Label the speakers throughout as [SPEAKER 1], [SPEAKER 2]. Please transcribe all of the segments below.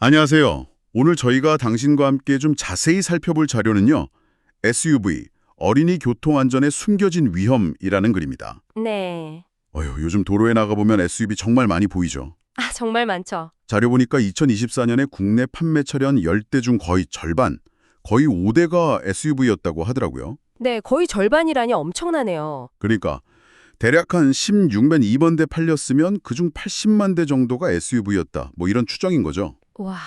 [SPEAKER 1] 안녕하세요. 오늘 저희가 당신과 함께 좀 자세히 살펴볼 자료는요. SUV, 어린이 교통안전에 숨겨진 위험이라는 글입니다.
[SPEAKER 2] 네.
[SPEAKER 1] 요즘 도로에 나가보면 SUV 정말 많이 보이죠.
[SPEAKER 2] 아, 정말 많죠.
[SPEAKER 1] 자료 보니까 2024년에 국내 판매 차량 10대 중 거의 절반, 거의 5대가 SUV였다고 하더라고요.
[SPEAKER 2] 네, 거의 절반이라니 엄청나네요.
[SPEAKER 1] 그러니까 대략 한 16만 2번 대 팔렸으면 그중 80만 대 정도가 SUV였다. 뭐 이런 추정인 거죠.
[SPEAKER 2] 와,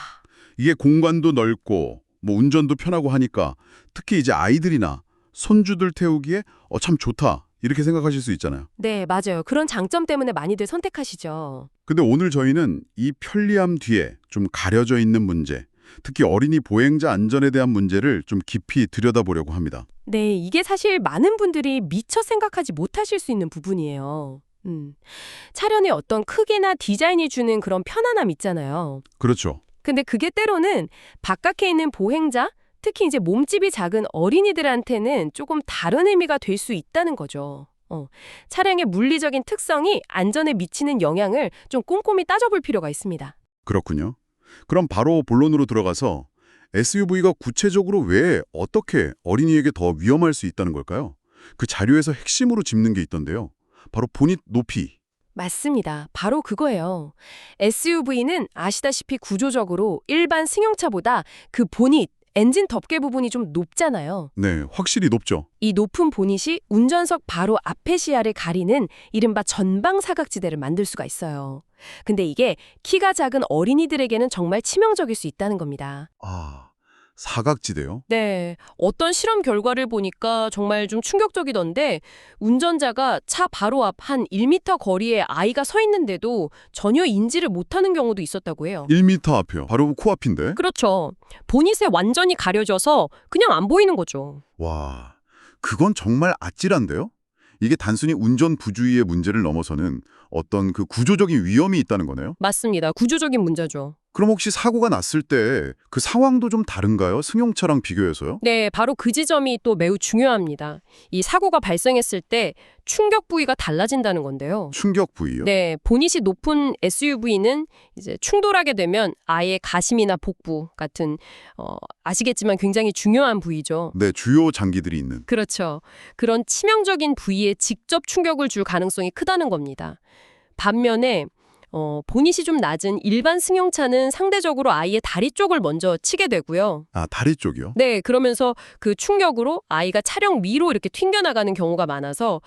[SPEAKER 1] 이게 공간도 넓고 뭐 운전도 편하고 하니까 특히 이제 아이들이나 손주들 태우기에 참 좋다 이렇게 생각하실 수 있잖아요.
[SPEAKER 2] 네, 맞아요. 그런 장점 때문에 많이들 선택하시죠.
[SPEAKER 1] 근데 오늘 저희는 이 편리함 뒤에 좀 가려져 있는 문제, 특히 어린이 보행자 안전에 대한 문제를 좀 깊이 들여다보려고 합니다.
[SPEAKER 2] 네, 이게 사실 많은 분들이 미처 생각하지 못하실 수 있는 부분이에요. 차량의 어떤 크기나 디자인이 주는 그런 편안함 있잖아요.
[SPEAKER 1] 그렇죠.
[SPEAKER 2] 근데 그게 때로는 바깥에 있는 보행자, 특히 이제 몸집이 작은 어린이들한테는 조금 다른 의미가 될 수 있다는 거죠. 차량의 물리적인 특성이 안전에 미치는 영향을 좀 꼼꼼히 따져볼 필요가 있습니다.
[SPEAKER 1] 그렇군요. 그럼 바로 본론으로 들어가서 SUV가 구체적으로 왜 어떻게 어린이에게 더 위험할 수 있다는 걸까요? 그 자료에서 핵심으로 짚는 게 있던데요. 바로 보닛 높이.
[SPEAKER 2] 맞습니다. 바로 그거예요. SUV는 아시다시피 구조적으로 일반 승용차보다 그 보닛, 엔진 덮개 부분이 좀 높잖아요.
[SPEAKER 1] 네, 확실히 높죠.
[SPEAKER 2] 이 높은 보닛이 운전석 바로 앞의 시야를 가리는 이른바 전방 사각지대를 만들 수가 있어요. 근데 이게 키가 작은 어린이들에게는 정말 치명적일 수 있다는 겁니다.
[SPEAKER 1] 사각지대요?
[SPEAKER 2] 네, 어떤 실험 결과를 보니까 정말 좀 충격적이던데 운전자가 차 바로 앞 한 1m 거리에 아이가 서 있는데도 전혀 인지를 못하는 경우도 있었다고 해요.
[SPEAKER 1] 1m 앞이요. 바로 코앞인데?
[SPEAKER 2] 그렇죠. 보닛에 완전히 가려져서 그냥 안 보이는 거죠.
[SPEAKER 1] 와, 그건 정말 아찔한데요? 이게 단순히 운전 부주의의 문제를 넘어서는 어떤 그 구조적인 위험이 있다는 거네요?
[SPEAKER 2] 맞습니다. 구조적인 문제죠.
[SPEAKER 1] 그럼 혹시 사고가 났을 때 그 상황도 좀 다른가요? 승용차랑 비교해서요?
[SPEAKER 2] 네, 바로 그 지점이 또 매우 중요합니다. 이 사고가 발생했을 때 충격 부위가 달라진다는 건데요.
[SPEAKER 1] 충격 부위요?
[SPEAKER 2] 네, 보닛이 높은 SUV는 이제 충돌하게 되면 아예 가심이나 복부 같은 아시겠지만 굉장히 중요한 부위죠.
[SPEAKER 1] 네, 주요 장기들이 있는.
[SPEAKER 2] 그렇죠. 그런 치명적인 부위에 직접 충격을 줄 가능성이 크다는 겁니다. 반면에 보닛이 좀 낮은 일반 승용차는 상대적으로 아이의 다리 쪽을 먼저 치게 되고요.
[SPEAKER 1] 다리 쪽이요?
[SPEAKER 2] 네, 그러면서 그 충격으로 아이가 차량 위로 이렇게 튕겨나가는 경우가 많아서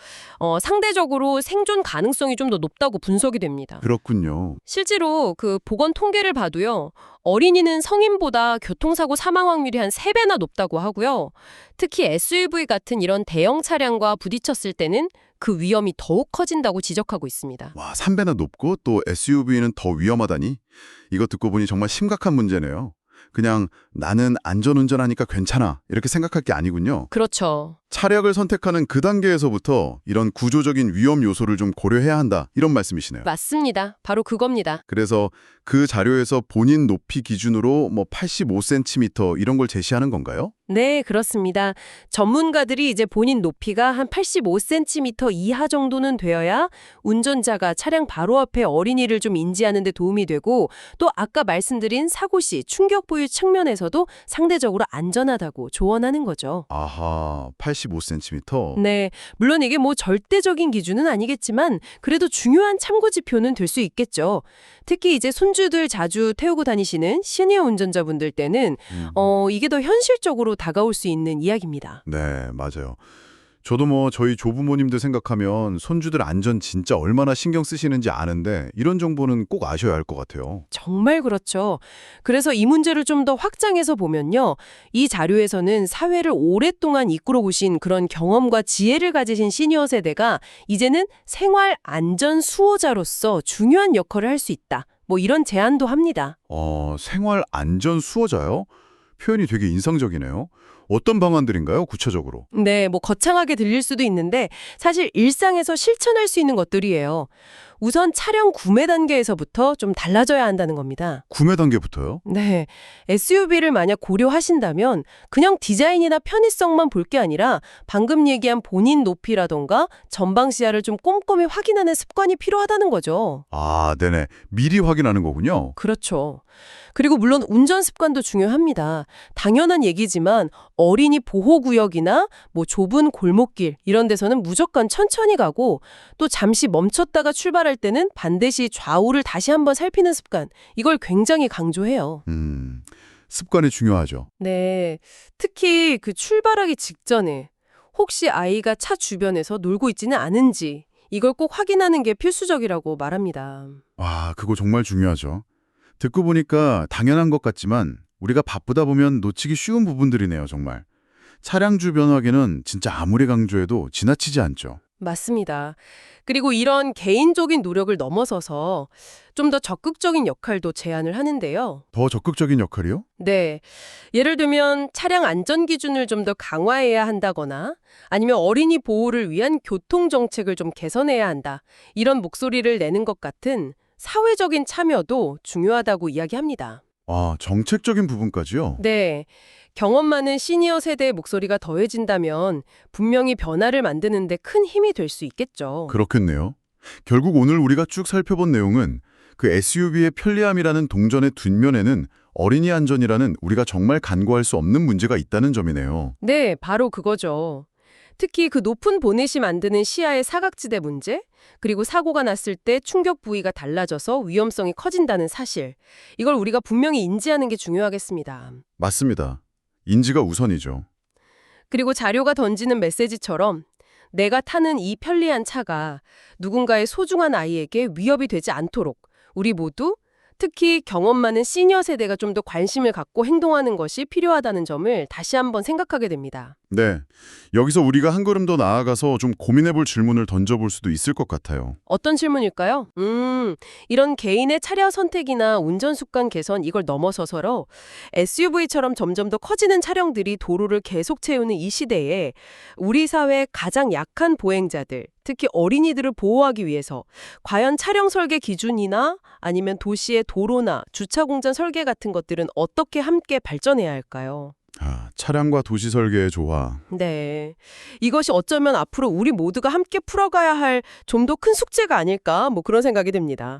[SPEAKER 2] 상대적으로 생존 가능성이 좀 더 높다고 분석이 됩니다.
[SPEAKER 1] 그렇군요.
[SPEAKER 2] 실제로 그 보건 통계를 봐도요. 어린이는 성인보다 교통사고 사망 확률이 한 3배나 높다고 하고요. 특히 SUV 같은 이런 대형 차량과 부딪혔을 때는 그 위험이 더욱 커진다고 지적하고 있습니다.
[SPEAKER 1] 와, 3배나 높고 또 SUV는 더 위험하다니? 이거 듣고 보니 정말 심각한 문제네요. 그냥 나는 안전운전하니까 괜찮아 이렇게 생각할 게 아니군요.
[SPEAKER 2] 그렇죠.
[SPEAKER 1] 차량을 선택하는 그 단계에서부터 이런 구조적인 위험 요소를 좀 고려해야 한다 이런 말씀이시네요.
[SPEAKER 2] 맞습니다. 바로 그겁니다.
[SPEAKER 1] 그래서 그 자료에서 본인 높이 기준으로 뭐 85cm 이런 걸 제시하는 건가요?
[SPEAKER 2] 네, 그렇습니다. 전문가들이 이제 본인 높이가 한 85cm 이하 정도는 되어야 운전자가 차량 바로 앞에 어린이를 좀 인지하는 데 도움이 되고 또 아까 말씀드린 사고 시 충격 부위 측면에서도 상대적으로 안전하다고 조언하는 거죠.
[SPEAKER 1] 아하, 85cm?
[SPEAKER 2] 네, 물론 이게 뭐 절대적인 기준은 아니겠지만 그래도 중요한 참고 지표는 될 수 있겠죠. 특히 이제 손주들 자주 태우고 다니시는 시니어 운전자분들 때는 이게 더 현실적으로 다가올 수 있는 이야기입니다.
[SPEAKER 1] 네, 맞아요. 저도 뭐 저희 조부모님들 생각하면 손주들 안전 진짜 얼마나 신경 쓰시는지 아는데 이런 정보는 꼭 아셔야 할 것 같아요.
[SPEAKER 2] 정말 그렇죠. 그래서 이 문제를 좀 더 확장해서 보면요. 이 자료에서는 사회를 오랫동안 이끌어 보신 그런 경험과 지혜를 가지신 시니어 세대가 이제는 생활 안전 수호자로서 중요한 역할을 할 수 있다. 뭐 이런 제안도 합니다.
[SPEAKER 1] 생활 안전 수호자요? 표현이 되게 인상적이네요. 어떤 방안들인가요, 구체적으로?
[SPEAKER 2] 네, 뭐 거창하게 들릴 수도 있는데 사실 일상에서 실천할 수 있는 것들이에요. 우선 차량 구매 단계에서부터 좀 달라져야 한다는 겁니다.
[SPEAKER 1] 구매 단계부터요?
[SPEAKER 2] 네, SUV를 만약 고려하신다면 그냥 디자인이나 편의성만 볼 게 아니라 방금 얘기한 본인 높이라던가 전방 시야를 좀 꼼꼼히 확인하는 습관이 필요하다는 거죠.
[SPEAKER 1] 네네. 미리 확인하는 거군요.
[SPEAKER 2] 그렇죠. 그리고 물론 운전 습관도 중요합니다. 당연한 얘기지만 어린이 보호구역이나 뭐 좁은 골목길 이런 데서는 무조건 천천히 가고 또 잠시 멈췄다가 출발할 때는 반드시 좌우를 다시 한번 살피는 습관, 이걸 굉장히 강조해요.
[SPEAKER 1] 습관이 중요하죠.
[SPEAKER 2] 네, 특히 그 출발하기 직전에 혹시 아이가 차 주변에서 놀고 있지는 않은지 이걸 꼭 확인하는 게 필수적이라고 말합니다.
[SPEAKER 1] 와, 그거 정말 중요하죠. 듣고 보니까 당연한 것 같지만 우리가 바쁘다 보면 놓치기 쉬운 부분들이네요, 정말. 차량 주변 확인은 진짜 아무리 강조해도 지나치지 않죠.
[SPEAKER 2] 맞습니다. 그리고 이런 개인적인 노력을 넘어서서 좀 더 적극적인 역할도 제안을 하는데요.
[SPEAKER 1] 더 적극적인 역할이요?
[SPEAKER 2] 네. 예를 들면 차량 안전 기준을 좀 더 강화해야 한다거나 아니면 어린이 보호를 위한 교통 정책을 좀 개선해야 한다. 이런 목소리를 내는 것 같은 사회적인 참여도 중요하다고 이야기합니다.
[SPEAKER 1] 아, 정책적인 부분까지요?
[SPEAKER 2] 네. 경험 많은 시니어 세대의 목소리가 더해진다면 분명히 변화를 만드는 데 큰 힘이 될 수 있겠죠.
[SPEAKER 1] 그렇겠네요. 결국 오늘 우리가 쭉 살펴본 내용은 그 SUV의 편리함이라는 동전의 뒷면에는 어린이 안전이라는 우리가 정말 간과할 수 없는 문제가 있다는 점이네요.
[SPEAKER 2] 네, 바로 그거죠. 특히 그 높은 보넷이 만드는 시야의 사각지대 문제, 그리고 사고가 났을 때 충격 부위가 달라져서 위험성이 커진다는 사실. 이걸 우리가 분명히 인지하는 게 중요하겠습니다.
[SPEAKER 1] 맞습니다. 인지가 우선이죠.
[SPEAKER 2] 그리고 자료가 던지는 메시지처럼 내가 타는 이 편리한 차가 누군가의 소중한 아이에게 위협이 되지 않도록 우리 모두 특히 경험 많은 시니어 세대가 좀 더 관심을 갖고 행동하는 것이 필요하다는 점을 다시 한번 생각하게 됩니다.
[SPEAKER 1] 네. 여기서 우리가 한 걸음 더 나아가서 좀 고민해볼 질문을 던져볼 수도 있을 것 같아요.
[SPEAKER 2] 어떤 질문일까요? 이런 개인의 차량 선택이나 운전 습관 개선 이걸 넘어서서로 SUV처럼 점점 더 커지는 차량들이 도로를 계속 채우는 이 시대에 우리 사회의 가장 약한 보행자들, 특히 어린이들을 보호하기 위해서 과연 차량 설계 기준이나 아니면 도시의 도로나 주차 공간 설계 같은 것들은 어떻게 함께 발전해야 할까요?
[SPEAKER 1] 아, 차량과 도시 설계의 조화.
[SPEAKER 2] 네. 이것이 어쩌면 앞으로 우리 모두가 함께 풀어가야 할 좀 더 큰 숙제가 아닐까, 뭐 그런 생각이 듭니다.